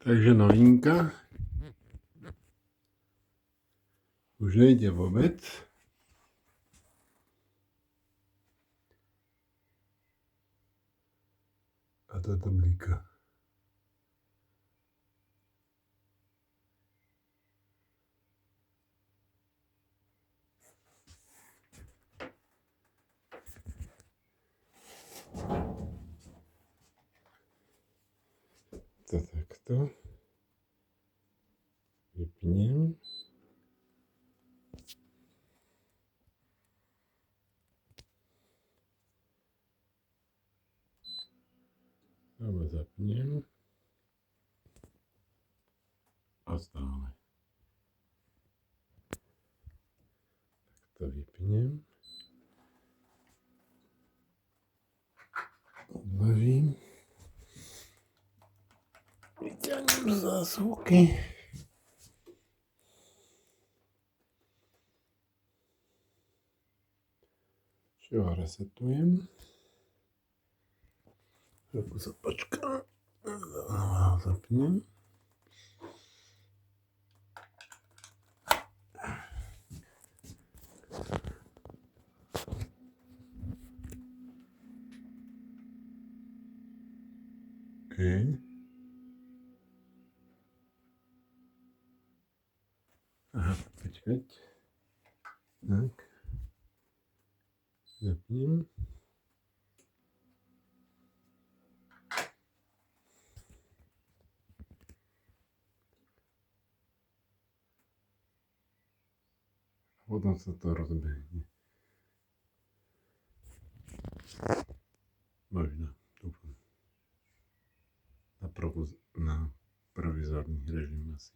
Takže novinka. Už nejde vůbec. A toto blíka. To takto. Vypnem. Znovu zapnem. A stále. Tak to vypnem. Odložím. Vyťahnem zásuvky. Čo resetujem. Chvíľku sa počkám. Zapnem. Aha, počkať. Tak. Zapnem. Potom sa to rozbehne. Možno, dúfam. Na provizorný režim asi.